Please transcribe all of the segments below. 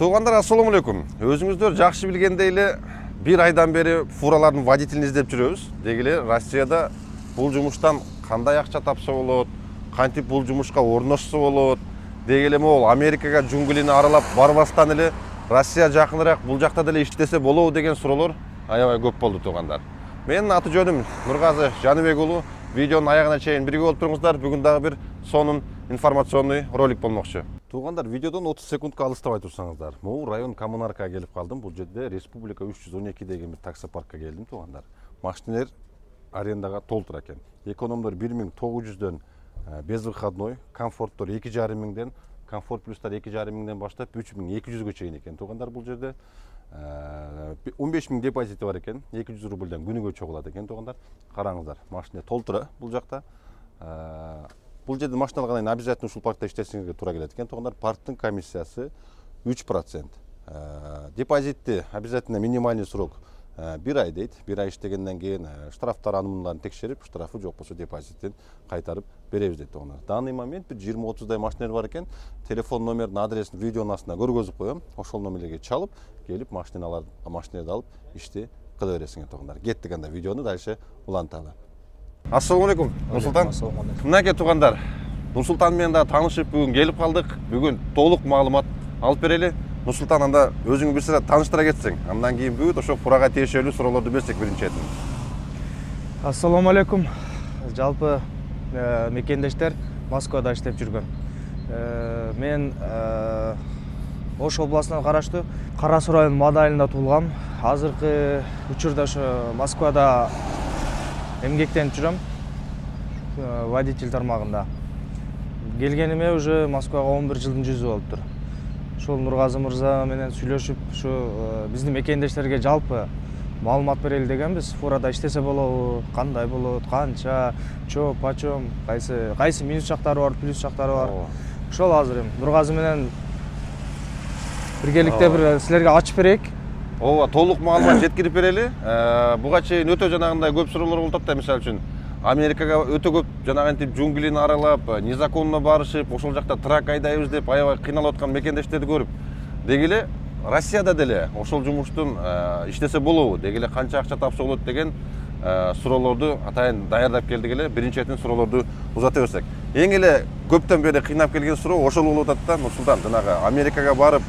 Туугандар, ассаламу алейкум. Өзүңүздөр жакшы билгендей эле бир айдан бери фуралардын водителин издеп жүрөбүз. Деги эле Россияда бул жумуштан кандай акча тапса болот, кантип бул жумушка орношсо болот, деги эле могул Америкага жунглини аралап барбастан эле Россия жакыныраак бул жакта деле иштесе болобу деген суроолор аябай көп болду туугандар. Менин аты жөнүм Нургазы Жаныбек уулу. Видеонун аягына чейин бирге болуп туруңуздар. Бүгүн дагы бир сонун информационный ролик болмокчу. Туугандар, видеодон 30 секундка алыстабай турсаңыздар. Могу район коммунаркага келип калдым. Бул жерде Республика 312 деген бир таксопаркка келдим туугандар. Машиналар арендага толтур экен. Экономдор 1900дөн безвыходной, комфорттор 2,5 миңден, комфорт плюстар 2,5 миңден баштап 3200гө чейин экен туугандар. Бул жерде 15 миң депозити бар экен, 200 рубльден күнүгө чогулат экен туугандар. Караңыздар, машина толтура бул жакта. Бул жерде машина алгандан кийин обязательно ушул паркта иштешиңизге туура келет экен туугандар. Парктын комиссиясы 3%. Депозитти обязательно минимальный срок 1 ай дейт. 1 ай иштегенден кийин штрафтар анымдарын текшерип, штрафы жок болсо депозитин кайтарып беребиз дейт туугандар. Данный момент бир 20-30дай машиналар бар экен. Телефон номерин, адресин видеонун астына көргөзүп коем. Ошол номерлерге чалып, келип машиналарды алып ишти кыла бересиңер туугандар. Кеттик анда видеону дальше уланталы. Ассаламу алейкум, Нурсултан. Мынакей туугандар, Нурсултан менен да таанышып бүгүн келип калдык. Бүгүн толук маалымат алып берели. Нурсултан, анда өзүңү бир сыра тааныштыра кетсең, андан кийин бүт ошо фурага тиешелүү суроолорду берсек биринчиден. Ассаламу алейкум. Жалпы мекендештер, Москвада иштеп жүргөн. Мен Ош областына караштуу Кара Суу районунун Мадайында туулгам. Азыркы учурда ошо Москвада эмгектенип жүрөм, водитель тармагында. Келгениме уже Москвага 11 жылдын жүзү болуптур. Ошол Нургазы мырза менен сүйлөшүп, ушу биздин мекендештерге жалпы маалымат берели дегенбиз. Фурада иштесе болобу, кандай болот, канча, чо, почем, кайсы минус жактары бар, плюс жактары бар. Ошол азыр Нургазы менен биргеликте бир силерге ачып берейик. Ооба, толук маалымат жеткирип берели. Буга чейин өтө жанагындай көп суроолор болуп атат да, мисалы үчүн Америкага өтө көп жанагынтип жунглини аралап, незаконно барышып, ошол жакта трак айдайбыз деп аябай кыйналып аткан мекендештерди көрүп, деги эле Россияда деле ошол жумуштун иштесе болобу, деги эле канча акча тапса болот деген суроолорду атайын даярдап келдик эле. Биринчиден суроолорду узата берсек. Эң эле көптөн бери кыйнап келген суроо ошол болуп атат да, Нурсултан, жанагы Америкага барып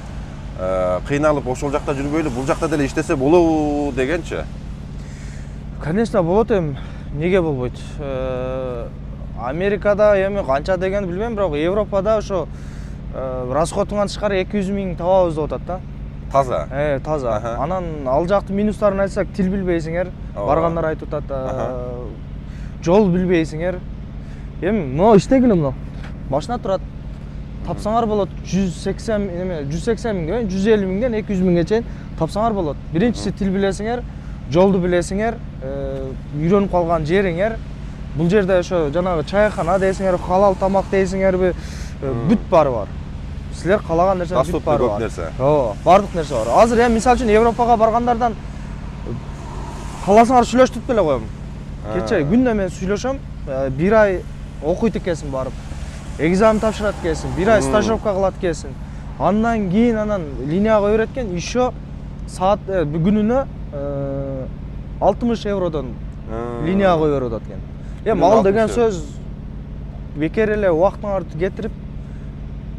кыйналып ошол жакта жүрбөйлү, бул жакта деле иштесе болобу дегенчи. Конечно, болот эми. Неге болбойт? Америкада эми канча деген билбейм, бирок Европада ошо расходуңан тышкары 200 миң табабыз деп атат да. Таза. Таза. Анан ал жактын минустарын айтсак, тил билбейсиңер, баргандар айтып атат, жол билбейсиңер. Эми мына иштегиле мына. Машина турат. Тапсаңар болот 180 миңден 150 миңден 200 миңге чейин тапсаңар болот. Биринчиси тил билесиңер, жолду билесиңер, үйрөнүп калган жериңер. Бул жерде ошо жанагы чайкана дейсиңер, халал тамак дейсиңерби, бүт баары бар. Силер каалаган нерсе бүт баары бар. Ооба, бардык нерсе бар. Азыр эми мисалы үчүн Европага баргандардан кааласаңар сүйлөштүрүп деле коем. Кече күндө мен сүйлөшөм, 1 ай окуйт экенсиң барып. Экзамен тапшырат экенсиң, 1 ай стажировка кылат экенсиң. Андан кийин линияга үйрөткөн еще саат күнүнө 60 евродон линияга үйрөтүп атат экен. Эми ал деген сөз бекер эле убактыңарды кетирип,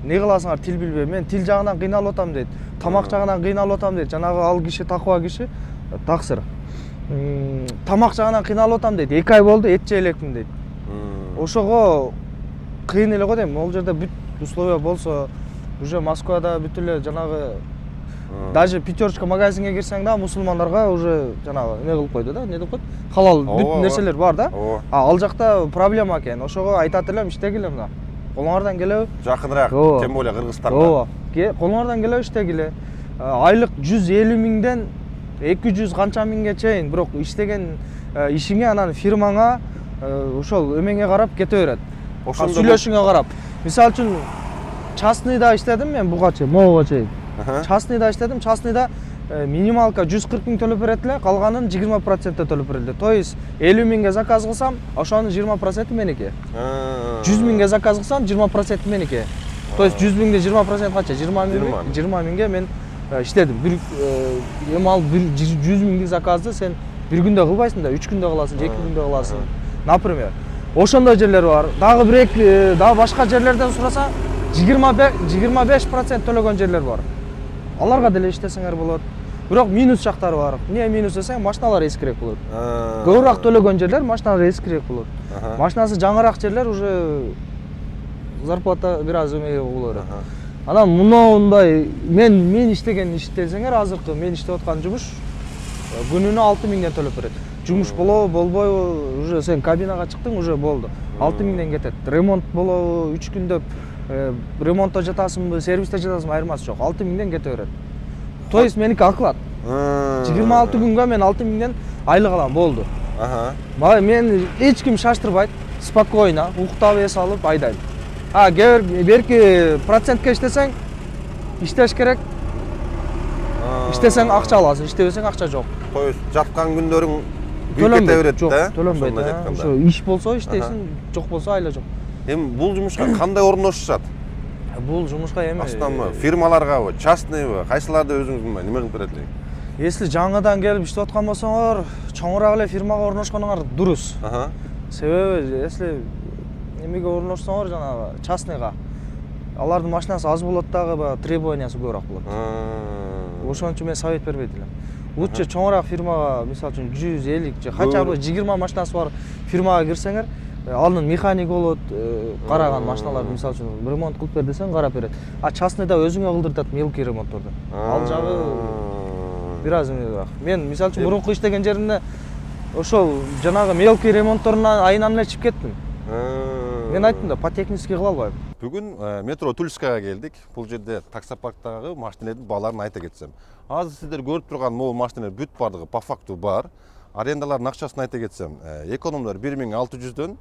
не кыласыңар, тил билбей. Мен тил жагынан кыйналып атам дейт, тамак жагынан кыйналып атам дейт. Жанагы ал киши такыба киши, таксыр. Тамак жагынан кыйналып атам дейт. 2 ай болду, эт жей элекмин дейт. Ошого кыйын эле го дейм. Ол жерде бүт условия болсо, уже Москвада бүт эле жанагы даже пятерочка магазинге кирсең да, мусулмандарга уже жанагы эме кылып койду да, не деп койт? Халал бүт нерселер бар да. Ал жакта проблема экен. Ошого айтат элем, иштегиле мына. Колуңардан келеби? Жакыныраак, тем более Кыргызстанга. Ооба. Колуңардан келеби, иштегиле. Айлык 150 миңден 200 канча миңге чейин, бирок иштеген ишиңе, анан фирмаңа ошол эмеңе карап кете берет. Сүйлөшүңө карап. Мисалы үчүн частныйда иштедим мен буга чейин, могуга чейин. Частныйда иштедим, частныйда минималка 140 миң төлөп берет эле, калганын 20% төлөп берет эле. То есть 50 миңге заказ кылсам, ошонун 20% меники. 100 миңге заказ кылсам, 20% меники. То есть 100 миңде 20% канча? 20 миңге мен иштедим. Эми ал 100 миңдик заказды сен бир күндө кылбайсың да, 3 күндө кыласың, 2 күндө кыласың. Например, ошондой жерлер бар. Дагы дагы башка жерлерден сураса 25% төлөгөн жерлер бар. Аларга деле иштесеңер болот. Бирок минус жактары бар. Эмне минус десең, машиналар эскирээк болот. Көбүрөөк төлөгөн жерлер машиналар эскирээк болот. Машинасы жаңыраак жерлер уже зарплата бир аз болот. Анан мындай мен иштеген иштесеңер, азыркы мен иштеп аткан жумуш күнүнө 6 миңден төлөп берет. Жумуш болобу, болбойбу, уже сен кабинага чыктың, уже болду. 6 миңден кетет. Ремонт болобу, 3 күндө ремонтто жатасыңбы, сервисте жатасыңбы, айырмасы жок. 6 миңден кете берет. То есть меники оклад. 26 күнгө мен 6 миңден айлык алам, болду. Мен эч ким шаштырбайт, спокойно, уктап эс алып айдайм. Берки процентке иштесең, иштеш керек. Иштесең акча аласың, иштебесең акча жок. То есть жаткан күндөрүң кете берет да? Төлөнбөйт. Ошо иш болсо иштейсиң, жок болсо айла жок. Эми бул жумушка кандай орноштушат? Бул жумушка эми фирмаларгабы, частныйбы, кайсыларды өзүңүз эме кылып берет элек? Если жаңыдан келип иштеп аткан болсоңор, чоңураак эле фирмага орношконуңар дурус. Себеби, если эмеге орношсоңор жанагы частныйга, алардын машинасы аз болот дагы, требованиясы көбүрөөк болот. Ошон үчүн мен совет бербейт элем. Лучше чоңураак фирмага, мисалы үчүн 150 же хотя бы 20 машинасы бар фирмага кирсеңер, анын механик болот, караган машиналарды мисалы үчүн ремонт кылып бер десең карап берет. Частныйда өзүңө кылдыртат мелкий ремонтторду. Ал жагы бир аз эмебирак. Мен мисалы үчүн мурунку иштеген жеримде ошол жанагы мелкий ремонтторуна айынан эле чип кеттим. Мен айттым да, по технически кыла албайм. Бүгүн метро Тульскага келдик. Бул жерде таксопарктагы машиналардын бааларын айта кетсем. Азыр сиздер көрүп турган могу машиналар бүт бардыгы по факту бар. Арендалардын акчасын айта кетсем, экономдор 1600дөн,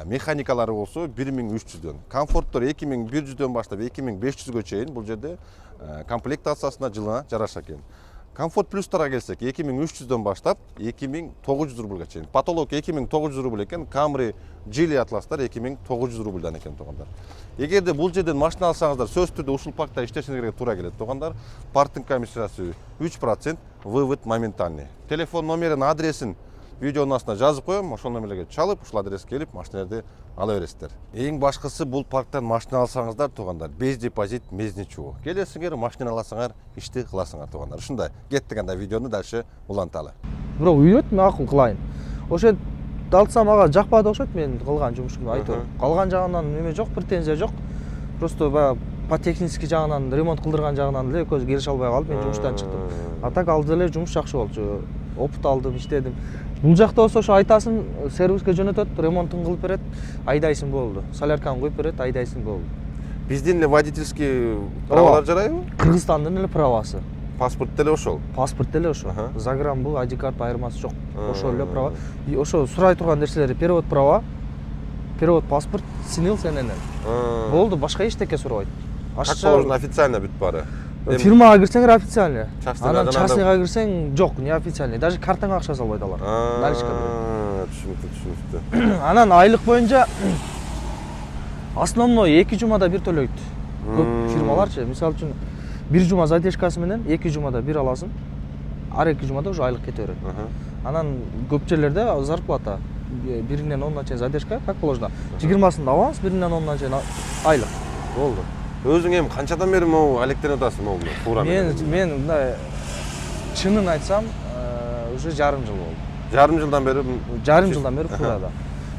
механикалары болсо 1300дөн. Комфорттор 2100дөн баштап 2500гө чейин бул жерде комплектациясына жылына жараша экен. Комфорт плюстарга келсек, 2300дөн баштап 2900 рубльга чейин. Потолок 2900 рубль экен, Camry Geely Atlas'lar 2900 рубльдан экен туугандар. Эгерде бул жерден машина алсаңыздар, сөзсүз түрдө ушул паркта иштешиңерге туура келет туугандар. Парктын комиссиясы 3%, вывод моментальный. Телефон номерин, адресин видеонун астына жазып коем, ошол номерлерге чалып, ушул адреске келип машиналарды ала бересиздер. Эң башкысы бул парктан машина алсаңыздар туугандар, без депозит, без ничего. Келесиңер, машина аласыңар, ишти кыласыңар туугандар. Ушундай. Кеттик анда видеону дальше уланталы. Бирок үйрөт, мен акыл кылайын. Ошо далтсам ага жакпады окшойт мен кылган жумушумду айтор. Калган жагынан неме жок, претензия жок. Просто баягы по технический жагынан, ремонт кылдырган жагынан эле экөөбүз келише албай калып, мен жумуштан чыктым. А так алды эле жумуш жакшы болчу. Опыт алдым, иштедим. Бул жакта болсо ошо айтасың, сервиске жөнөтөт, ремонтун кылып берет, айдайсың болду. Солярканы коюп берет, айдайсың болду. Биздин эле водительский правалар жарайбы? Кыргызстандын эле правасы. Паспорт деле ошол. Паспорт деле ошол. Загранбу, ID карт айырмасы жок. Ошол эле права. Ошо сурай турган нерселери перевод права, перевод паспорт, синил сененен. Болду, башка эчтеке сурабайт. Как положено официально бүт баары? Фирмага кирсеңер официально. Анан частныйга кирсең жок, не официальный. Даже картаңа акча салбайт алар. Наличка. Түшүнүктүү. Анан айлык боюнча основной 2 жумада бир төлөйт. Көп фирмаларчы, мисалы үчүн 1 жума задержкасы менен 2 жумада бир аласың. Ар 2 жумада уже айлык кете берет. Анан көп жерлерде зарплата 1-ден 10-на чейин задержка, как положено. 20-сында аванс, 1-ден 10-на чейин айлык. Болду. Өзүң эми канчадан бери могу алектенип атасың могу? Мен мындай чынын айтсам, уже жарым жыл болду. Жарым жылдан бери? Жарым жылдан бери фурада.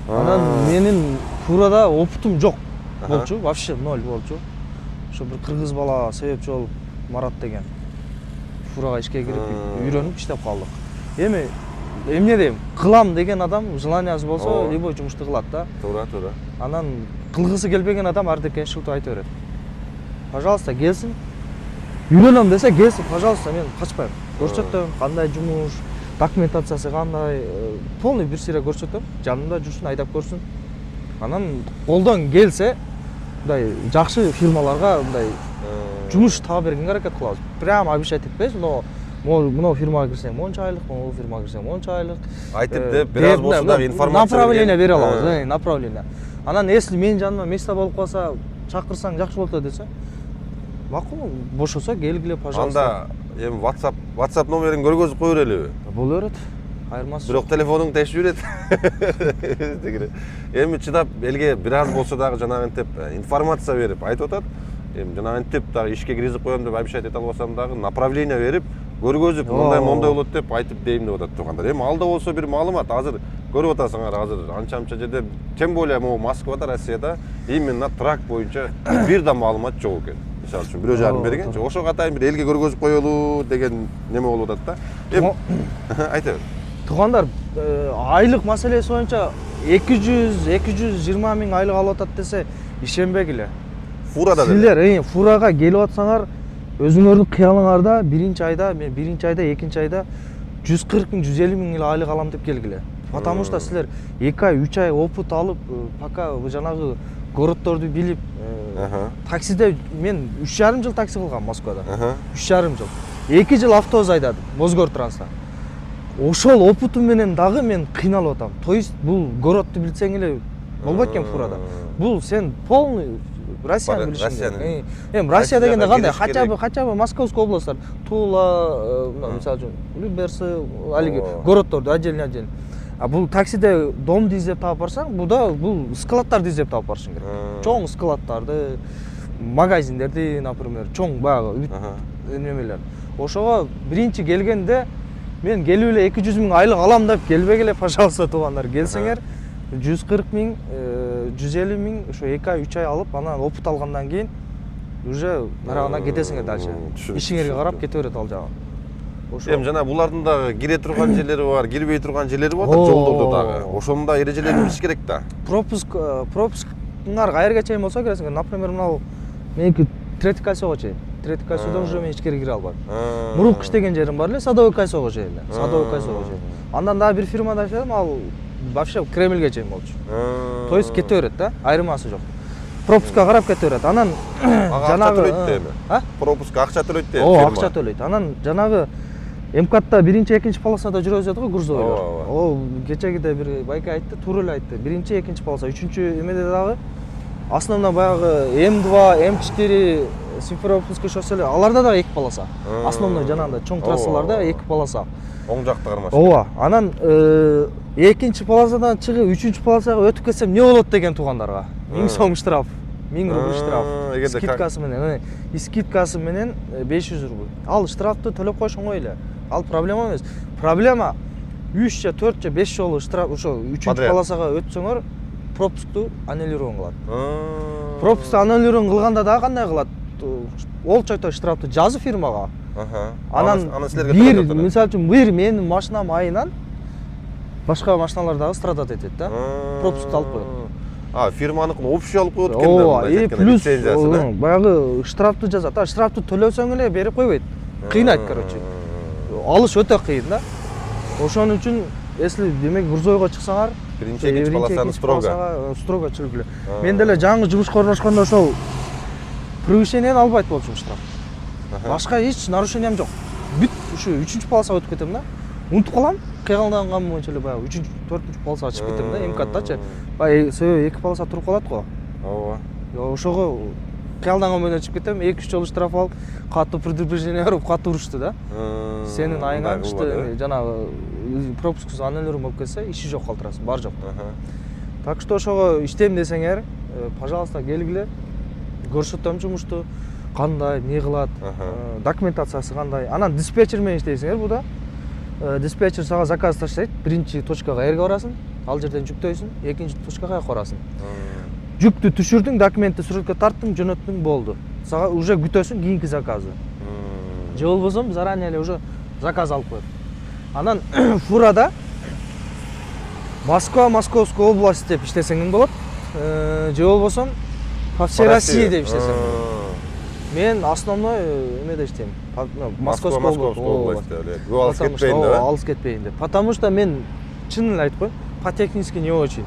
Анан менин фурада опытым жок болчу, вообще 0 болчу. Ошо бир кыргыз бала себепчи болуп Марат деген фурага ишке кирип үйрөнүп иштеп калдык. Эми эмне дейм, кылам деген адам желаниясы болсо, любой жумушту кылат да. Туура. Анан кылгысы келбеген адам ардекен шылтып айта берет. Пожалуйста, келсин. Үйрөнөм десе келсин, пожалуйста, мен качпайм. Көрсөтөм, кандай жумуш, документациясы кандай, полный бир сире көрсөтөм. Жанымда жүрсүн, айдап көрсүн. Анан колдон келсе, мындай жакшы фирмаларга мындай жумуш таап бергенге аракет кылабыз. Прямо обещать этпейбиз, но мына фирмага кирсең монча айлык, могу фирмага кирсең монча айлык. Айтып деп, бир аз болсо да информация направление бере алабыз, направление. Анан если менин жаныма место болуп калса, чакырсаң жакшы болот десе, макул, бошосо келгиле, пожалуйста. Анда эми WhatsApp номерин көргөзүп кое берелиби? Боло берет. Айырмасы. Бирок телефонуң тешип жүрөт. Эми чыдап элге бир аз болсо дагы жанагынтип информация берип айтып атат. Эми жанагынтип дагы ишке киргизип коем деп обещать эте албасам дагы направление берип, көргөзүп, мондай болот деп айтып дейм деп атат туугандар. Эми алда болсо бир маалымат азыр көрүп атасыңар, азыр анча жерде, тем более могу Москвада, Россияда именно трак боюнча бир да маалымат жок экен. Мисалы үчүн бирөө жарым бергенчи, ошого атайын бир элге көргөзүп коелу деген неме болуп атат да. Эми айта бер. Туугандар, айлык маселеси боюнча 200-220 миң айлык алып атат десе, ишенбегиле. Фурада деле. Силер фурага келип атсаңар, өзүңөрдүн кыялыңарда биринчи айда, мен биринчи айда, экинчи айда 140 миң, 150 миң эле айлык алам деп келгиле. Потому что силер 2 ай, 3 ай опыт алып, пока жанагы городдорду билип, таксиде мен 3,5 жыл такси кылгам Москвада. 3,5 жыл. 2 жыл автобус айдадым, Мосгортранста. Ошол опытым менен дагы мен кыйналып атам. То есть бул городду билсең эле болбойт экен фурада. Бул сен полный Россияны билишиң керек. Эми Россия дегенде кандай? Хотя бы Московский областтар, Тула, мисалы үчүн, Люберцы, алиги городдорду отдельно. А бул таксиде домду издеп таап барсаң, бул складдарды издеп таап барышың керек. Чоң складдарды, магазиндерди, например, чоң баягы немелер. Ошого биринчи келгенде мен келип эле 200 миң айлык алам деп келбегиле, пожалуйста, туугандар. Келсеңер 140 миң, 150 миң, ошо 2 ай, 3 ай алып, анан опыт алгандан кийин уже нарагына кетесиңер дальше. Ишиңерге карап кете берет ал жагы. Эми жана булардын дагы кире турган жерлери бар, кирбей турган жерлери бар да, жолдордо дагы. Ошонун да эрежелерин билиш керек да. Пропускыңар кайерге чейин болсо киресиңер. Например, мынау меники третий кольцого чейин. Третий кольцодо уже мен ичкери кире албайм. Мурунку иштеген жерим бар эле, Садовый кольцого чейин эле. Садовый кольцого чейин. Андан дагы бир фирмада иштедим, ал вообще Кремльге чейин болчу. То есть кете берет да, айырмасы жок. Пропуска карап кете берет. Анан жанагы пропуска акча төлөйт да. О, акча төлөйт. Анан жанагы МКАДта биринчи, экинчи полосада жүрөбүз деді ғой, грузовойлар. О, кечегиде бир байка айтты, туура эле айтты. Биринчи, экинчи полоса, үчүнчү эмеде дагы основно баягы М2, М4, Симферопольский шосселер, аларда дагы 2 полоса. Основной жанагындай чоң трассаларда 2 полоса. Оң жакта кармаш. Ооба. Анан экинчи полосадан чыгып, үчүнчү полосага өтүп кетсем не болот деген туугандарга. 1000 сом штраф. 1000 рубль штраф. Скидкасы менен, скидкасы менен 500 рубль. Ал штрафты төлөп коюш оңой эле. Ал проблема эмес. Проблема 3 же 4 же 5 жолу штраф ошо 3-чү полосага өтсөңөр пропускту аннулирован кылат. Пропускту аннулирован кылганда дагы кандай кылат? Ол чойтой штрафты жазып фирмага. Анан бир, мисалы үчүн, бир менин машинам айынан башка машиналар дагы страдат этет да. Пропуск алып коет. Фирманыкын общий алып коет экен да, мындай плюс баягы штрафты жазат. Штрафты төлөсөң эле берип койбойт. Кыйнайт, короче. Алыш өтө кыйын да. Ошон үчүн, если демек грузовойго чыксаңар, биринчи, экинчи полосаны строго жүргүлө. Мен деле жаңы жумушка орношкондо ошол превышениеден албайт болчумун штраф. Башка эч нарушениям жок. Бүт ушу 3-чү полосага өтүп кетем да. Унутуп калам, кыйгалданган боюнча эле баягы 3-чү, 4-чү полосага чыгып кетем да, МКАДтачы. Баягы 2 полоса туруп калат го. Ооба. Ошого кыялданган боюнча чыгып кетем, 2-3 жолу штраф алып, катуу предупреждение берип, катуу урушты да. Сенин айыңан жанагы пропускусу аннулирован болуп кетсе, иши жок калтырасың, бар жок. Так что ошого иштейм десеңер, пожалуйста, келгиле. Көрсөтөм жумушту, кандай, не кылат, документациясы кандай. Анан диспетчер менен иштейсиңер буда. Диспетчер сага заказ таштайт, биринчи точкага эрге барасың, ал жерден жүктөйсүң, экинчи точкага каяка барасың. Жүктү түшүрдүң, документти сүрөткө тарттың, жөнөттүң, болду. Сага уже күтөсүң кийинки заказы. Же болбосо заранее эле уже заказ алып коет. Анан фурада Москва, Московская область деп иштесең болот. Же болбосо по всей России деп иштесең. Мен основной эмеде иштейм. Московская область. Алыс кетпейин да? Алыс кетпейин деп. Потому что мен чынын эле айтып коеюн, по технически не очень.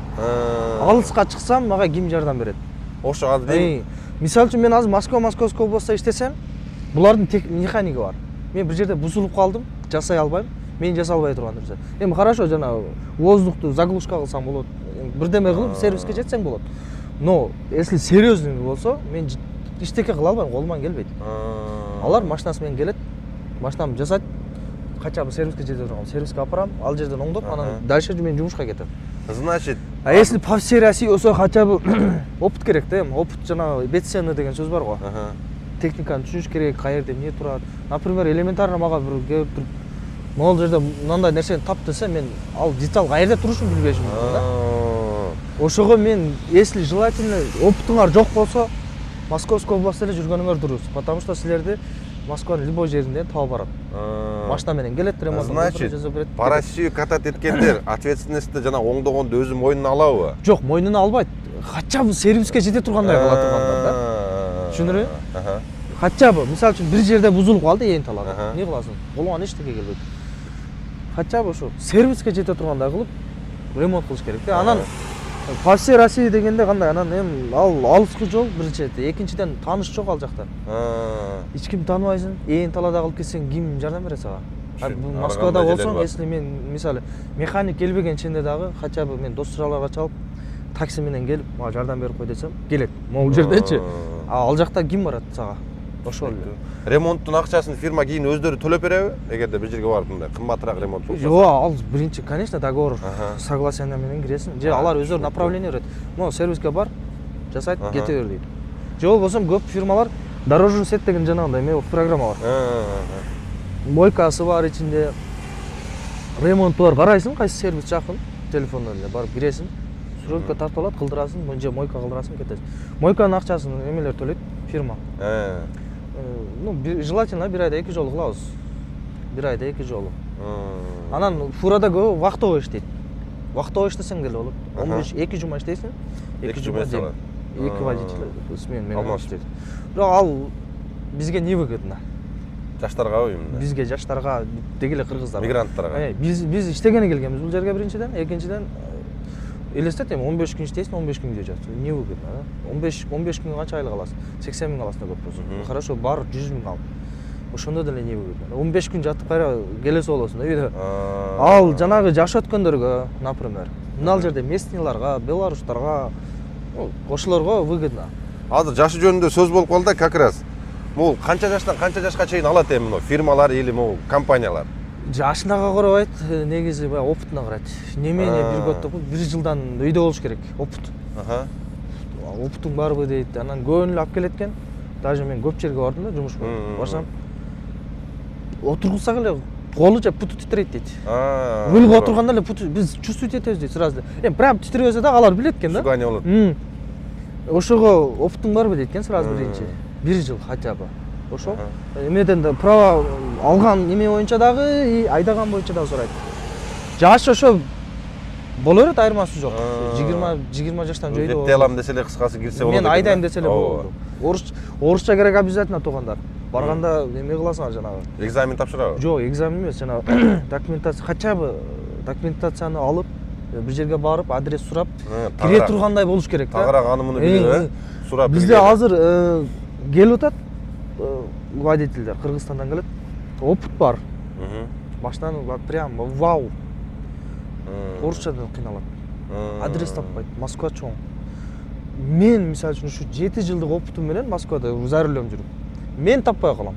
Алыска чыксам, мага ким жардам берет? Ошо азыр. Мисалы үчүн мен азыр Москва, Московская областта иштесем, булардын механиги бар. Мен бир жерде бузулуп калдым, жасай албайм. Мен жасай албай турган нерсе. Эми хорошо, жана воздухту заглушка кылсаң болот. Бирдеме кылып сервиске жетсең болот. но если серьезный болсо мен иштеке кыла албайм, колуман келбейт. Алар машинасы менен келет, машинамды жасайт, кача сервиске жете турган, сервиске апарам, ал жерден оңдоп, анан дальше мен жумушка кетем. Значит, А если по всей России болсо хотя бы опыт керек да, опыт жанагы бетсцена деген сөз бар го. Техниканы түшүнүш керек, кай жерде эмне турат. Например, элементарно мага бир келип туруп, могул жерде мындай нерсени тап десе, мен ал деталь кай жерде турушун билбешим мүмкүн да. Ошого мен, если желательно опытыңар жок болсо, Московской областта эле жүргөнүңөр дурус, потому что силерди Москванын любой жеринде таап барат. Машина менен келет, ремонт жасап берет. По России катат эткендер ответственностьти жана оңдогонду өзү мойнуна алабы? Жок, мойнуна албайт. Хотя бы сервиске жете тургандай кыла тургандар да. Түшүндүрбү? Хотя бы, мисалы үчүн бир жерде бузулуп калды, ээн талады. Эмне кыласың? Колуңан эчтеке келбейт. Хотя бы ушу сервиске жете тургандай кылып ремонт кылыш керек да. Анан по всей России дегенде кандай, анан ал алыскы жол биринчиден, экинчиден тааныш жок ал жакта. Эч ким тааныбайсың, ээн талада кылып кетсең ким жардам берет сага? Москвада болсоң, если мен мисалы механик келбеген ченде дагы, хотя бы мен достураларга чалып, такси менен келип, мага жардам берип кой десем, келет. Могул жердечи. Ал жакта ким барат сага? Ошол эле. Ремонттун акчасын фирма кийин өздөрү төлөп береби? Эгерде бир жерге барып мындай кымбатыраак ремонт болсо. Жок, ал биринчи, конечно, договор, согласие менен киресиң. Же алар өздөрү направление берет. Могу сервиске бар, жасайт, кете бер дейт. Же болбосо көп фирмалар дорожный сет деген жанагындай эме программа бар. Мойкасы бар ичинде. Ремонт бар, карайсың, кайсы сервис жакын, телефондон эле барып киресиң. Срочка тартып алат, кылдырасың, же мойка кылдырасың, кетесиң. Мойканын акчасын эмелер төлөйт, фирма. Ну, желательно бир айда 2 жолу кылабыз. Бир айда 2 жолу. Анан фурада көбү вахтовый иштейт. Вахтовый иштесең деле болот. 2 жума иштейсиң, 2 жума дем. 2 водитель смен менен иштейт. Бирок ал бизге невыгодно. Жаштарга именно. Бизге жаштарга, деги эле кыргыздарга. Мигранттарга. Биз иштегени келгенбиз бул жерге биринчиден, экинчиден элестет эми 15 күн иштейсиң, 15 күн үйдө жатасың. Невыгодно, да? 15 күнгө канча айлык аласың? 80 миң аласың да көп болсо. Хорошо, бар 100 миң ал. Ошондо деле невыгодно. 15 күн жатып кайра келесе болосуң да үйдө. Ал жанагы жаш өткөндөргө, например, мына жерде местныйларга, белорустарга, ошолорго выгодно. Азыр жашы жөнүндө сөз болуп калды да, как раз. Могул канча жаштан канча жашка чейин алат эми мына фирмалар или могул компаниялар? Жашына карабайт, негизи баягы опытына карайт. Немене бир год деп, 1 жылдан үйдө болуш керек, опыт. Опытың барбы дейт, анан көбүн эле алып келет экен. Даже мен көп жерге бардым да жумушка. Барсам, отургузсак эле колу же путу титрейт дейт. Рулга отурганда эле путу биз чувствовать этебиз дейт сразу. Прям титребесе да алар билет экен да. Сugание болот. Ошого опытың барбы дейт экен сразу биринчи. 1 жыл хотя бы. Ошол. Эмеден да право алган неме боюнча дагы, айдаган боюнча дагы сурайт. Жаш ошо боло берет, айырмасы жок. 20 жаштан жойдо. Жете алам десе эле кыскасы кирсе болот. Мен айдайм десе эле болот. Орусча керек обязательно тугандар. Барганда эме кыласыңар жанагы. Экзамен тапшырабы? Жок, экзамен эмес, жанагы документация, хотя бы документацияны алып, бир жерге барып, адрес сурап, кире тургандай болуш керек да. Тагыраак анымыны билип, сурап. Бизде азыр келип атат водительдер, Кыргызстандан келет. Опыт бар. Машинаны прям вау. Орусчадан кыйналат. Адрес таппайт. Москва чоң. Мен мисалы үчүн ушу 7 жылдык опытым менен Москвада за рулем жүрүп. Мен таппай калам.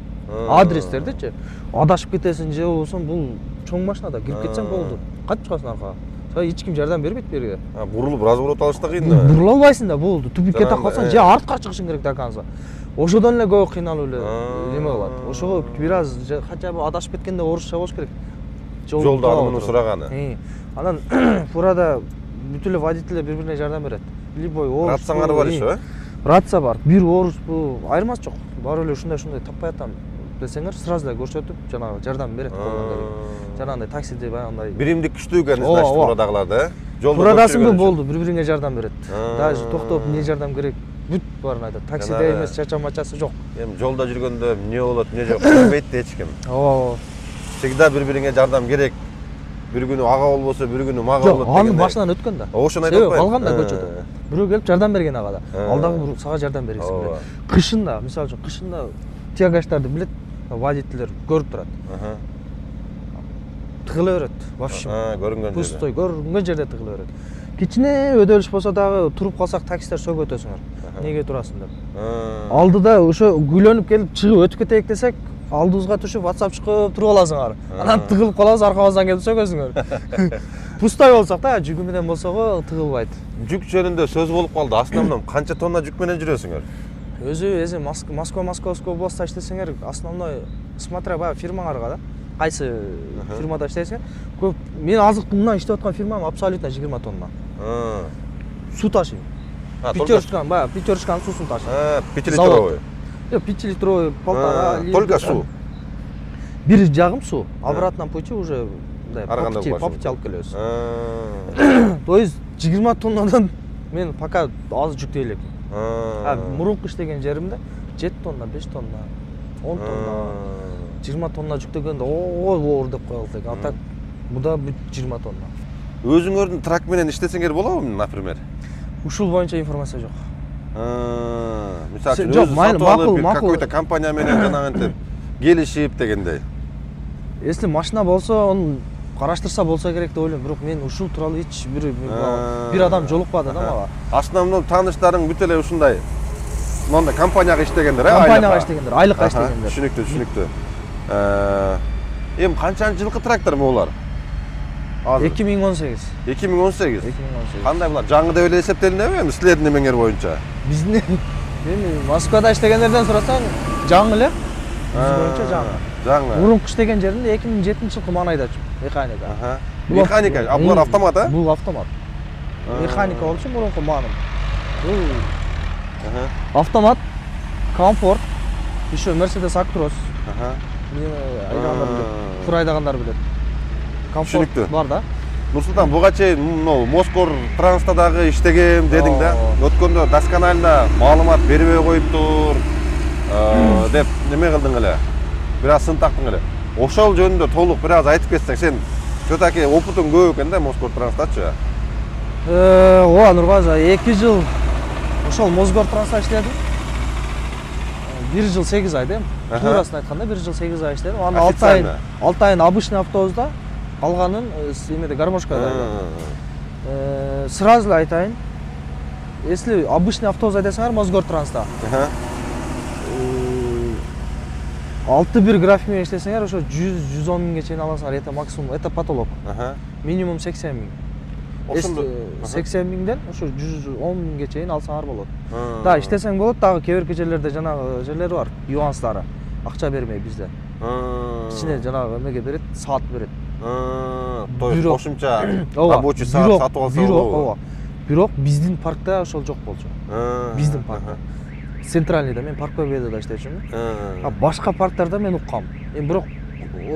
Адрестердичи. Адашып кетесиң же болбосо бул чоң машинада кирип кетсең болду. Кайтып чыгасың аркага. Сага эч ким жардам бербейт берге. Бурулуп разворот алыш да кыйын да. Бурула албайсың да, болду. Тупикке так калсаң же артка чыгышың керек до конца. Ошодон эле көп кыйналып эле эме кылат. Ошого бир аз хотя бы адашып кеткенде орусча болуш керек. Жолдо анымын сураганы. Анан фурада бүт эле водительдер бири-бирине жардам берет. Любой орус. Рациялар бар иши, э? Рация бар. Бир орус бу, айырмасы жок. Бар эле ушундай таппай атам десеңер, сразу эле көрсөтүп, жанагы жардам берет. Жанагындай таксиде баягындай. Биримдик күчтүү экен, значит, фурадагылар да, э? Фурадасың болду, бири-бирине жардам берет. Даже токтоп, эмне жардам керек, бүт баарын айтат. Таксиде эмес, чача-мачасы жок. Эми жолдо жүргөндө эмне болот, эмне жок, билбейт да эч ким. Всегда бири-бириңе жардам керек. Бир күнү ага болбосо, бир күнү мага болот деген. Аны башынан өткөн да. Ошону айтып атпайбы? Калган да көчөдө. Бирөө келип жардам берген ага да. Ал дагы сага жардам бересиң. Кышында, мисалы үчүн, кышында тягаштарды билет, водительдер көрүп турат. Тыгыла берет, вообще. Көрүнгөн жерде. Пустой, көрүнгөн жерде тыгыла берет. кичине өдөлүш болсо дагы туруп калсак таксисттер сөгүп өтөсүңөр. Неге турасың деп. Алдыда ошо гүлөнүп келип чыгып өтүп кетейик десек, алдыбызга түшүп WhatsApp чыгып туруп аласыңар. Анан тыгылып калабыз, аркабыздан келип сөгөсүңөр. Пустой болсок да, жүгү менен болсо го тыгылбайт. Жүк жөнүндө сөз болуп калды. Основном канча тонна жүк менен жүрөсүңөр? Өзү эзи Московской областта иштесеңер, основной смотря баягы фирмаңарга да. Кайсы фирмада иштесең, көп мен азыктын мына иштеп аткан фирмам абсолютно 20 тонна. Су ташыйм. Пятерочканын суусун ташыйм. 5-литровый. 5-литровый, полтора литра. Только су. Бир жагым су, обратно пути уже по пути алып келебиз. То есть 20 тоннадан мен пока аз жүктөй элекмин. Мурунку иштеген жеримде 7 тонна, 5 тонна, 10 тонна, 20 тонна жүктөгөндө оор деп коелук элек. А так буда 20 тонна. Өзүңөрдүн трак менен иштесеңер болобу, например? Ушул боюнча информация жок. Мисалы үчүн өзү сатып алып, какой-то компания менен жанагынтип келишип дегендей. Если машина болсо, onu караштырса болсо керек деп ойлойм, бирок мен ушул тууралуу эч бир адам жолукпады да мага. Основном тааныштарың бүт эле ушундай. Монда компанияга иштегендер, компанияга иштегендер, айлыкка иштегендер. Түшүнүктүү. Эми канчанчы жылкы трактор булар? 2018. 2018. Кандай булар? Жаңы деп эле эсептелинеби эми силердин эмеңер боюнча? Биздин мен Москвада иштегендерден сурасаң, жаңы эле. Биз боюнча жаңы. Жаңы. Мурунку иштеген жеринде 2007-жылкы Манайдачы, механика. Механика, а булар автомат, а? Бул автомат. Механика болчу мурунку маным. Бул автомат, комфорт, еще Mercedes Actros. Мен айдагандар билет, тур айдагандар билет. Комфорт бар да. Нурсултан, буга чейин Москор Транста дагы иштегем дедиң да. Өткөндө досконально маалымат бербей коюптур деп неме кылдың эле. Бир аз сын тактың эле. Ошол жөнүндө толук бир аз айтып кетсең, сен все-таки опытың көп экен да Москор Транстачы. Ооба, Нурбаза, 2 жыл ошол Мосгор Транста иштедим. 1 жыл 8 ай дейм. Туурасын айтканда 1 жыл 8 ай иштедим. Анан 6 айын обычный автобуста, калганын эмеде гармошкада. Сразу айтайын. Если обычный автобус айдасаңар Мосгор Транста. 6-1 график менен иштесеңер, ошо 100-110 миңге чейин аласыңар, это максимум, это потолок. Минимум 80 миң. 80 миңден ошо 110 миңге чейин алсаңар болот. Да, иштесең болот, дагы кээ бир жерлерде жанагы жерлер бар, юанстары. Акча бермей бизде. Ичине жанагы эмеге берет, саат берет. То есть кошумча рабочий саат сатып алса болобу? Бирок биздин паркта ошол жок болчу. Биздин паркта. Центральныйда мен парк ББ-де да иштечүмүн. А башка парктарда мен уккам. Бирок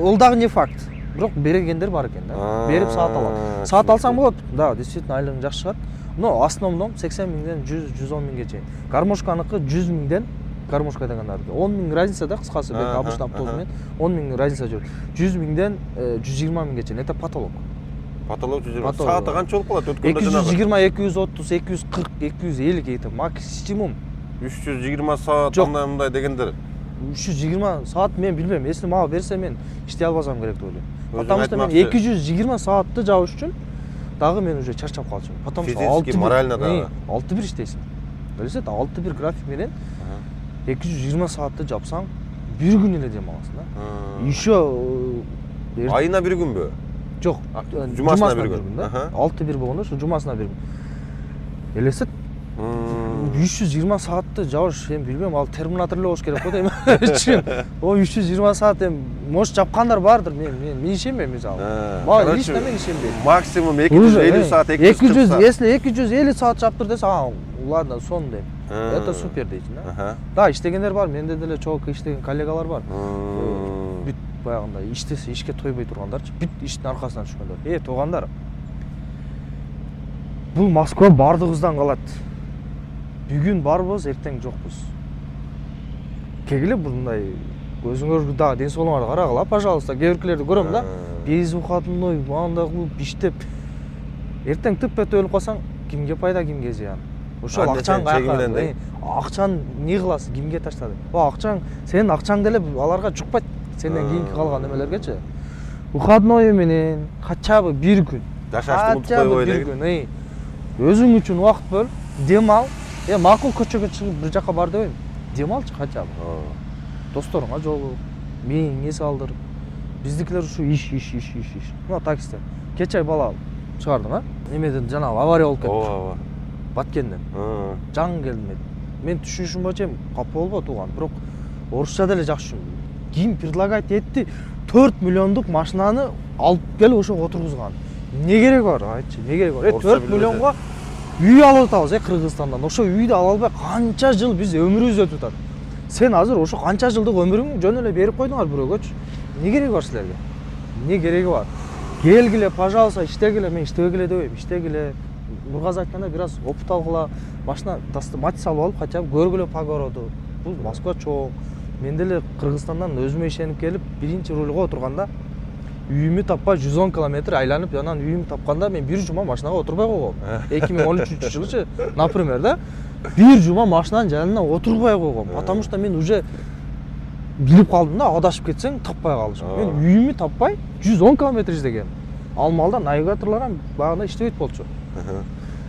ол дагы не факт. Бирок бергендер бар экен да. Берип саат алат. Саат алсаң болот. Да, действительно айлыгың жакшы чыгат. Но основном 80 миңден 100-110 миңге чейин. Гармошканыкы 100 миңден гармошка айдагандарды. 10 миң разница да, кыскасы, бек обычный автобус менен 10 миң разница жүрөт. 100 миңден 120 миңге чейин. Это потолок. Потолок 120. Сааты канча болуп калат өткөндө жанагы? 220, 230, 240, 250 кейти максимум. 320 саат андай дегендер. 320 саат мен билбейм. Если мага берсе мен иштей албасам керек деп ойлойм. Потому что мен 220 саатты жабыш үчүн дагы мен уже чарчап калчумун. Потому что физически, морально да. 6-1 иштейсиң. Билесиң, 6-1 график менен 220 саатты жапсаң, бир күн эле дем аласың да. Еще айына бир күнбү? Жок, жумасына бир күн да. 6-1 болгондо ошо жумасына бир күн. Элестет 320 саатты жабыш, мен билбейм, ал терминатор эле болуш керек го дейм. О 320 саат эми может жапкандар бардыр, мен ишенбейм мисалы. Мага лично мен ишенбейм. Максимум 250 саат, 240 саат. Если 250 саат жаптыр десе, ладно, сон дейм. Это супер дейсиң да. Да, иштегендер бар, менде деле чогуу иштеген коллегалар бар. Бүт баягындай иштесе ишке тойбой тургандарчы, бүт иштин аркасынан түшкөндөр. Туугандар. Бул Москва бардыгыбыздан калат. Бүгүн барбыз, эртең жокпуз. Кегиле мындай өзүңөр да ден соолугуңарга карагыла, пожалуйста. Кээ биркилерди көрөм да, без выходной, мындай кылып иштеп. Эртең тып-бет өлүп калсаң, кимге пайда, кимге зыян? Ошол акчаң каяка? Акчаны не кыласың, кимге таштадың? Акчаң, сенин акчаң деле аларга жукпайт. Сенден кийинки калган эмелергечи. Выходной менен хотя бы бир күн. Жашашты унутпой койгой деген. өзүң үчүн убакыт бөл, дем ал. Макул көчөгө чыгып бир жака бар дебейм. Дем алчы кача. Досторуңа жолугуп, мээңе салдырып. Биздикилер ушу иш. Мына таксиде. Кече бала чыгардым, Немеден жанагы авария болуп кетти. Ооба. Баткенден. Жаңы келдим. Мен түшүнүшүм боюнча капа болбо тууган, бирок орусча деле жакшы. Ким предлагать этти 4 миллиондук машинаны алып келип ошого отургузган. Не керек бар, айтчы, не керек бар? 4 миллионго үй алып атабыз, Кыргызстандан. Ошо үйдү ала албай канча жыл биз өмүрүбүз өтүп атат. Сен азыр ошо канча жылдык өмүрүңдү жөн эле берип койдуңар бирөөгөчү. Не кереги бар силерге? Не кереги бар? Келгиле, пожалуйста, иштегиле, мен иштебегиле дебейм, иштегиле. Бургаз айтканда бир аз опыт алгыла, машина мать салып алып, хотя бы көргүлө погороду. Бул Москва чоң. Мен деле Кыргызстандан өзүмө ишенип келип, биринчи рульга отурганда үйүмү таппай 110 километр айланып, анан үйүмү тапканда мен бир жума машинага отурбай койгом. 2013-жылычы, например, да? Бир жума машинанын жанына отурбай койгом, потому что мен уже билип калдым да, адашып кетсең таппай калышым. Мен үйүмү таппай 110 километр издегем. Ал маалда навигаторлор багында иштебейт болчу.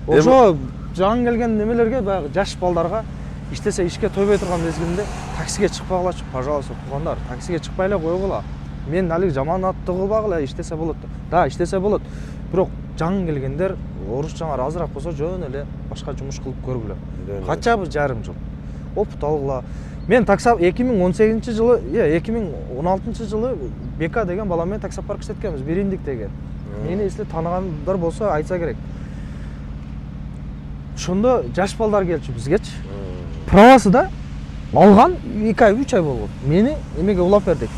Ошо жаңы келген немелерге, баягы жаш балдарга иштесе ишке тойбой турган мезгилинде таксиге чыкпагылачы, пожалуйста, туугандар, таксиге чыкпай эле койгула. Мен алиг жаманатты кылбагыла, иштесе болот. Да, иштесе болот. Бирок жаңы келгендер орусчаңар азыраак болсо жөн эле башка жумуш кылып көргүлө. Кача бир жарым жыл. Опыт алгыла. Мен 2018-жылы, 2016-жылы БК деген бала менен таксопарк иштеткенбиз, Бириндик деген. Мени эсиле тааныгандар болсо айтса керек. Ошондо жаш балдар келчү бизгечи. Правасы да алган 2 ай, 3 ай болгон. Мени эмеге улап берди.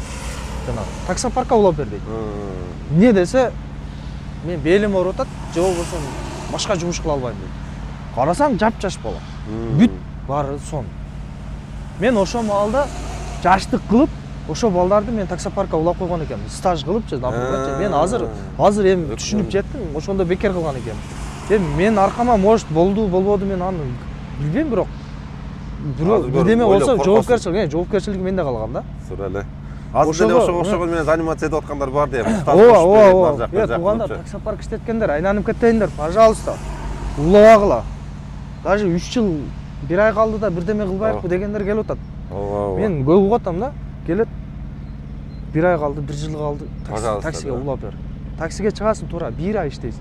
Жанагы таксопаркка улап берди. Не десе, мен белим ооруп атат, же болбосо башка жумуш кыла албайм дейт. Карасаң жап-жаш бала. Бүт баары сон. Мен ошо маалда жаштык кылып, ошо балдарды мен таксопаркка улап койгон экенмин. Стаж кылыпчы, например, мен азыр эми түшүнүп жеттим, ошондо бекер кылган экенмин. Мен аркама может болду, болбоду, мен аны билбейм, бирок бирдеме болсо жоопкерчилиги менде калган да. Тура эле. Азыр деле ошого менен заниматься этип аткандар бар дейм. Ооба. Туугандар таксопарк иштеткендер, айланып кетейиндер, пожалуйста. Улабагыла. Даже 3 жыл 1 ай калды да бирдеме кылбайыкпы дегендер келип атат. Мен көп угатам да, келет 1 ай калды, 1 жыл калды, таксиге улап бер. Таксиге чыгасың туура 1 ай иштейсиң.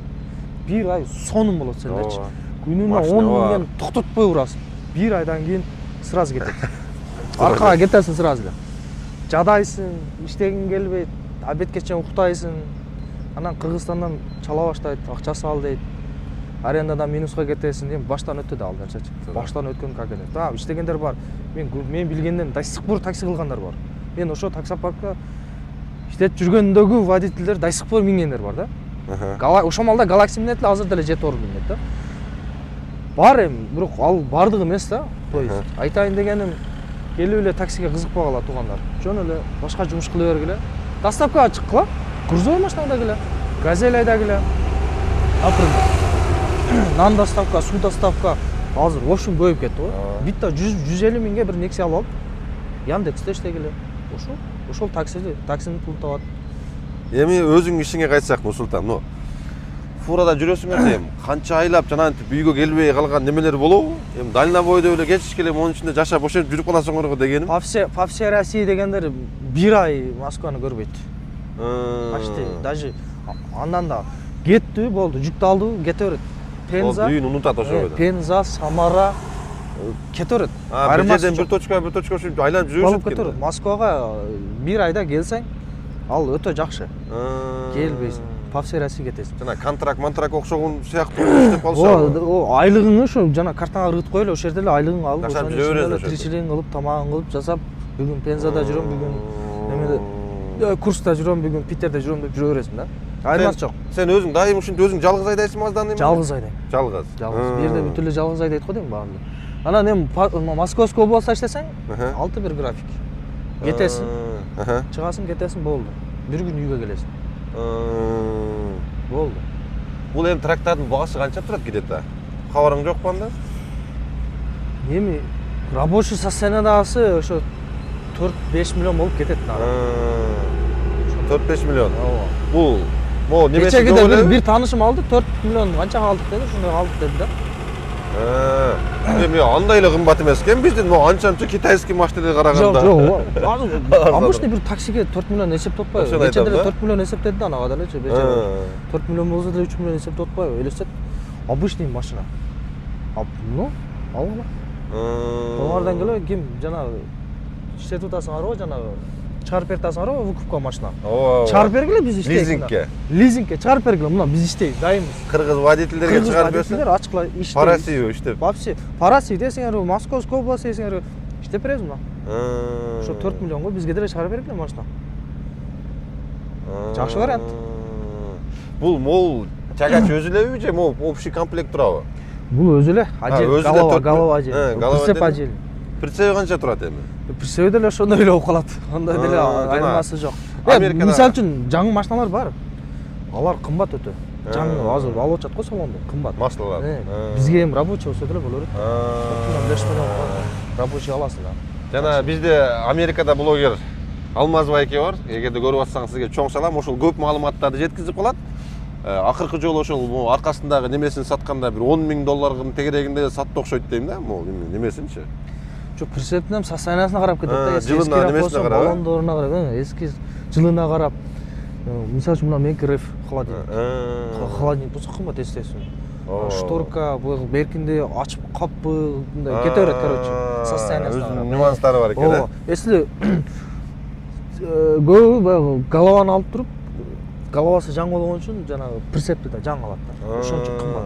1 ай сонун болот сендечи. Күнүнө 10 миңден токтотпой урасың. 1 айдан кийин сразу кетет. Аркага кетесиң сразу эле. Жадайсың, иштегиң келбейт, обедке чейин уктайсың. Анан Кыргызстандан чала баштайт, акчасы ал дейт. Арендадан минуска кетесиң, эми баштан өттү да алдарчачы. Баштан өткөн как эле. Да, иштегендер бар. Мен билгенден до сих пор такси кылгандар бар. Мен ошо таксопаркка иштеп жүргөндөгү водительдер до сих пор мингендер бар да. Ошол маалда Galaxy минет эле, азыр деле 7 орун минет да. Бар эми, бирок ал бардык эмес да. То есть айтайын дегеним, келип эле таксиге кызыкпагыла туугандар. Жөн эле башка жумуш кыла бергиле. Доставкага чыккыла, грузовой машинада келе, газель айдагиле. Например, нан доставка, суу доставка азыр ошун көбөйүп кетти го. Битта 150 миңге бир Nexia алып, Яндексте иштегиле. Ошол таксинин пулун табат. Эми өзүң ишиңе кайтсак, Нурсултан, фурада жүрөсүңөр дейм, канча айлап жанагынтип үйгө келбей калган немелер болобу? Эми дальнобойдо эле кечиш келем, монун ичинде жашап ошентип жүрүп каласыңар го дегеним. По всей России дегендер 1 ай Москваны көрбөйт. Почти даже андан да кетти, болду, жүктү алды, кете берет. Пенза, үйүн унутат ошо бойдо. Пенза, Самара кете берет. Бир жерден бир точка ушинтип айланып жүрөшөт экен. Москвага 1 айда келсең, ал өтө жакшы. Келбейсиң. По всей России кетесиң. Жана контракт окшогон сыяктуу иштеп калса. Айлыгыңы ошо жана картаңа кыргытып коелу, ошол жерде эле айлыгыңды алып, ошол жерде тиричилигин кылып, тамагын кылып жасап, бүгүн Пензада жүрөм, бүгүн эмеде Курста жүрөм, бүгүн Питерде жүрөм деп жүрө бересиң да. Айырмасы жок. Сен өзүң дайым ушинтип өзүң жалгыз айдайсың Мазданы? Жалгыз айдайм. Жалгыз. Бу жерде бүт эле жалгыз айдайт го дейм баары. Анан эми Московский областта иштесең, 6-1 график. Кетесиң. Чыгасың, кетесиң, болду. Бир күн үйгө келесиң. Болду. Бул эми трактардын багасы канча турат где-то? Кабарың жокпу анда? Эми рабочий состояниядагысы ошо 4-5 миллион болуп кетет. 4-5 миллион. Бул Могу немеси Кечеге жок де элеби? бир таанышым алды, 4 миллион канчага алдык деди, ушундай алдык деди да. Эми андай эле кымбат эмес экен биздин могу анча-мынча китайский машинелерге караганда. Жок. Обычный бир таксиге 4 миллион эсептеп атпайбы? Ошону Кечеде айтам да. 4 миллион эсептеди да анага делечи, бечара. 4 миллион болсо деле 3 миллион эсептеп атпайбы? Элестет. Обычный машина. Ну, алгыла. Колуңардан келе ким жанагы иштетип атасыңарбы, жанагы чыгарып берип атасыңарбы выкупка машина? Чыгарып бергиле биз иштейбиз. Лизингке. Лизингке чыгарып бергиле, мына биз иштейбиз, дайымбыз. Кыргыз водительдерге чыгарып берсин. Водительдер ачыкла иштейбиз. По России иштеп. Вообще, по России десеңерби, Московская область десеңерби, иштеп беребиз мына. Ошо 4 миллионго бизге деле чыгарып бергиле машина. Жакшы вариант. Бул могул чагач өзү элеби же могу общий комплект турабы? Бул өзү эле, ажел, голова ажел. Прицеп ажел. Прицеби канча турат эми? Прицеби деле ошондой эле болуп калат. Андай деле айырмасы жок. Мисалы үчүн жаңы машиналар бар. Алар кымбат өтө. Жаңы азыр алып атат го салонду, кымбат. Машиналар. Бизге эми рабочий болсо деле боло берет. 5 миллион рабочий аласың да. Жана бизде Америкада блогер Алмаз байке бар. Эгерде көрүп атсаңыз сизге чоң салам, ошол көп маалыматтарды жеткизип калат. Акыркы жолу ошол аркасындагы немесин сатканда бир $10,000 тегерегинде сатты окшойт дейм да, могу немесинчи. Жок, прицептин состояниясына карап кетет да. Жылына немесине карап, баллондоруна карап, эски жылына карап. Мисалы үчүн мына меники реф холодильник. Холодильник болсо кымбат эстесиң. Шторка, беркинде ачып калппы, мындай кете берет, короче. Состояниясына карап. Нюанстары бар экен, да? Если көбү голованы алып туруп, головасы жаңы болгон үчүн жанагы прицепти да жаңы алаттар. Ошон үчүн кымбат.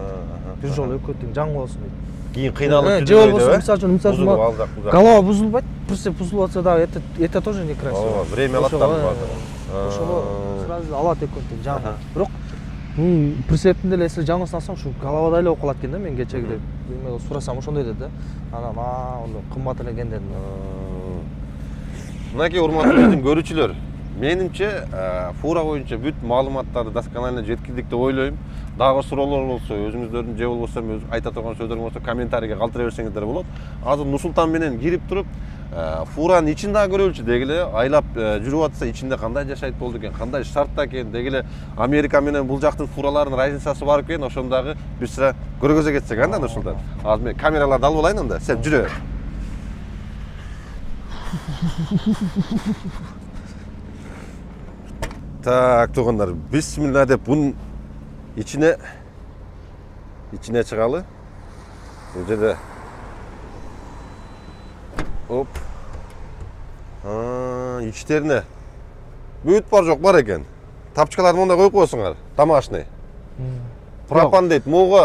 Бир жолу экөөтүң жаңы болсун дейт. Кийин кыйналып же болбосо мисалы үчүн алжак. голова бузулбайт, прицеп бузулуп атса дагы это тоже некрасиво. Время алат да. Ошого сразу алат экөөтүң жаңы. Бирок прицептин деле если жаңысын алсаң ушу головада эле болуп калат экен да, мен кечеги эме сурасам ошондой деди да. Анан ондой кымбат эле экен дедим. Мынакей урматтуу биздин көрүүчүлөр, менимче фура боюнча бүт маалыматтарды досконально жеткиздик деп ойлойм. Дагы суроолор болсо, өзүңүздөрдүн же болбосо айта турган сөздөр болсо комментарийге калтыра берсеңиздер болот. Азыр Нурсултан менен кирип туруп, фуранын ичин дагы көрөлүчү дегиле, айлап жүрүп атса ичинде кандай жашайт болду экен, кандай шартта экен дегиле, Америка менен бул жактын фураларынын разницасы бар экен, ошону дагы бир сыра көргөзө кетсек анда Нурсултан. Азыр мен камераларды алып алайын анда, сен жүрө бер. Так, тугандар, бисмилла деп бунун içine çıkalı. Burada da hop. İçlerine büyüt var yok var eken. Tapçıkalarını onda koyup koysunlar. Tamашный. Пропан deyt. Moğu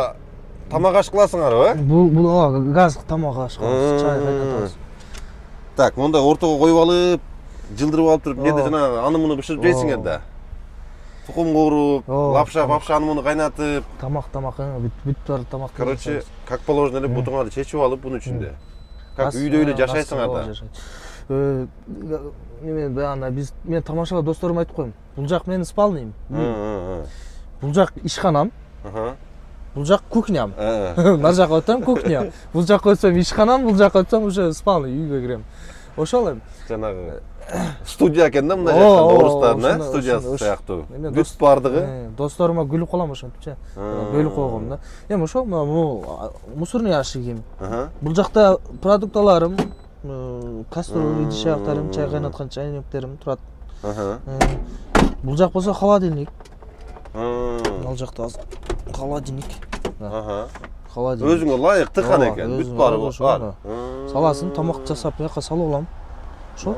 tamak aşkılasınlar o. Bu gaz tamak aşkılası. Çay kaynatırız. Tak, onda ortaga koyup alıp, жылдырып алып туруп, неде жана аны муну биширип жейсиңер да. Тукум кууруп, лапша аны муну кайнатып. Тамак, бүт бар тамак. Короче, как положено эле бутуңарды чечип алып бунун ичинде. Как үйдө эле жашайсыңар да. Мен баягы мен тамашалап досторума айтып коем. Бул жак менин спальныйым. Бул жак ишканам. Бул жак кухням. Нар жака өтөм кухня. Бул жака өтсөм ишканам, бул жака өтсөм уже спальный үйгө кирем. Ошол эми. Жанагы студия экен да, мындай айтканда орустардын студиясы сыяктуу. Бүт бардыгы. Досторума күлүп калам ошентипчи. Бөлүп койгом да. Эми ошол мусорный ящигим. Бул жакта продукталарым, кастрюль, идиш-аяктарым, чай кайнаткан чайнектерим турат. Бул жак болсо холодильник. Ал жакта холодильник. Холодильник. Өзүңө ылайык тыккан экен, бүт бары бар. Саласын, тамак жасап, бияка салып алам. Ошо.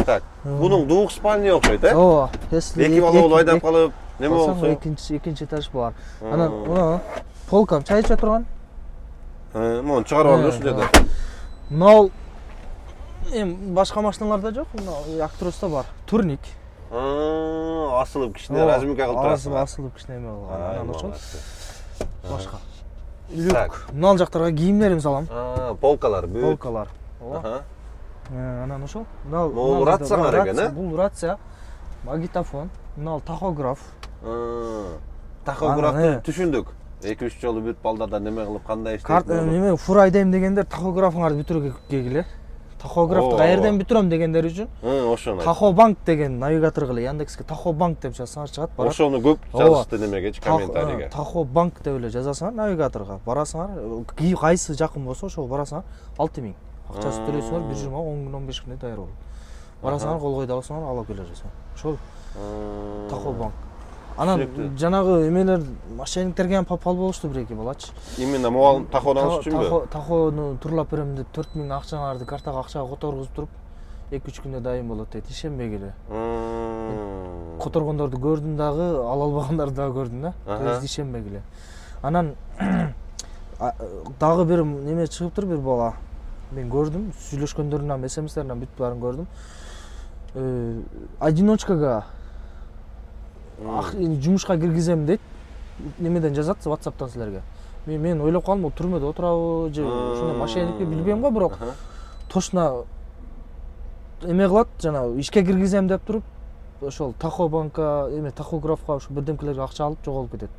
Так, бунун двух спальня окшойт, э? Ооба. Если эки бала болуп айдап калып, неме болсо? Экинчи этаж бар. Анан полкам чай иче турган. Муну чыгарып алып ошол жерде. Мынау эми башка машиналарда жок, мына Актроста бар. Турник. Асылып кичине разминка кылып турасың. Асылып кичине эме кылган. Анан ошол. Башка. Люк. Мына жактарга кийимдеримди салам. Полкалар, бүт. Полкалар. Ооба. Анан ошол. Бул рациялар экен, э? Бул рация, магнитофон, мына тахограф. Тахографты түшүндүк. 2-3 жолу бүт балдарда неме кылып кандай иштейт? Неме фура айдайм дегендер тахографыңарды бүтүрүп келгиле. тахографты каерден бүтүрөм дегендер үчүн ошону Тахобанк деген навигаторго эле Яндекске Тахобанк деп жазсаңар чыгат, барат. ошону көп жазышты немегечи комментарийге. Тахобанк деп эле жазасыңар навигаторго, барасыңар, кайсы жакын болсо ошого барасыңар, 6000 акчасын төлөйсүңөр, 120 10 күн 15 күндө даяр болот. Барасыңар, кол койду алсаңар, ала келе жатасыңар. Ошол Тахобанк. Анан жанагы эмелер мошенниктерге ham попал болушту бир-эки балачы. Именно могул тахону алыш үчүнбү? Тахону турлап берем деп 4000 акчаңарды картага акчага которгузуп туруп 2-3 күндө дайын болот дейт. Ишенбей келе. Которгондорду көрдүм дагы, ала албагандарды дагы көрдүм да. Көз ишенбей келе. Анан дагы бир неме чыгыптыр, бир бала. Мен көрдүм, сүйлөшкөндөрүнөн, SMS-леринен бүт баарын көрдүм. Одиночкага жумушка киргизем дейт. Немеден жазат, WhatsApp'тан силерге. Мен ойлоп калдым, бул түрмөдө отурабы же ошондой мошенникпи билбейм го, бирок точно эме кылат, жана ишке киргизем деп туруп, ошол Тахобанкка, тахографка ошо бирдемкелерге акча алып жоголуп кетет.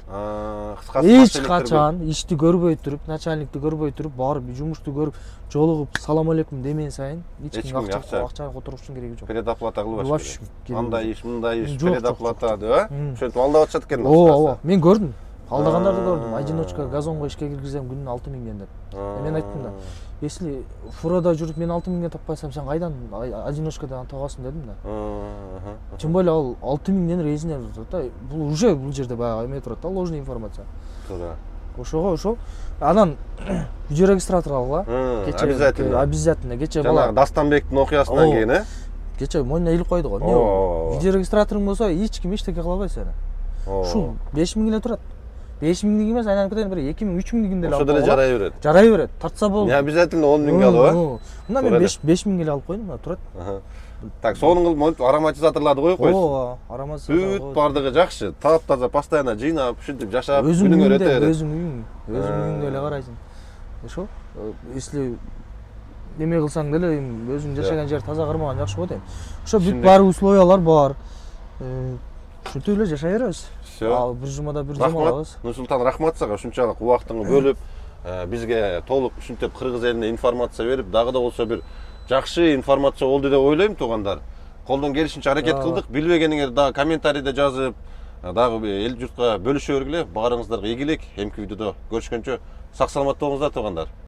Эч качан ишти көрбөй туруп, начальникти көрбөй туруп, барып жумушту көрүп, жолугуп салам алейкум демен сайын эч кимге акча которуштун кереги жок. Предоплата кылбаш керек. Андай иш, мындай иш, Жок, предоплата деп, ошентип алдап атышат экен. Ооба, мен көрдүм. Алдагандарды көрдүм. Одиночка газонго ишке киргизем күнүнө 6000 деп. Мен айттым да, если фурада жүрүп мен 6000 таппайсам, сен кайдан одиночкадан табасың дедим да. Тем более ал 6000 резине да, бул уже бул жерде баягы эме турат да, ложный информация. Туура. Ошого ошол. Анан видеорегистратор алгыла. Обязательно. Кече бала. Жана Дастанбектин окуясынан кийин, Кече мойнуна илип койду го. Эмне? Видеорегистраторуң болсо эч ким эчтеке кыла албайсың сени. Ушул 5000 эле турат. 5000 эмес, айнанып кеткен бир 2000-3000 деле алып. Ошо деле жарай берет. Жарай берет. Тартса болду. Не обязательно 10.000 алып, Мына мен 5000 эле алып койдум, мына турат. Так, сонун кылып монтип ароматизаторларды коюп койсуң. Ооба, ароматизатор. Бүт бардыгы жакшы, таптаза, постоянно жыйнап, ушинтип жашап, күнүңөр өтө берет. Өзүң үйүңдө эле карайсың. Ошо, если неме кылсаң деле, өзүң жашаган жер таза кармаган жакшы го дейм. Ошо бүт баары условиялар бар. Ушинтип эле жашай беребиз. Ал бир жумада бир жум алабыз. Нурсултан, рахмат сага ушунчалык убактыңды бөлүп, бизге толук ушинтип кыргыз элине информация берип, дагы да болсо бир жакшы информация болду деп ойлойм, туугандар. Колдон келишинче аракет кылдык. Билбегениңерди дагы комментарийде жазып, дагы эл журтка бөлүшө бергиле. Баарыңыздарга ийгилик. Эмки видеодо көрүшкөнчө сак саламат болуңуздар, туугандар.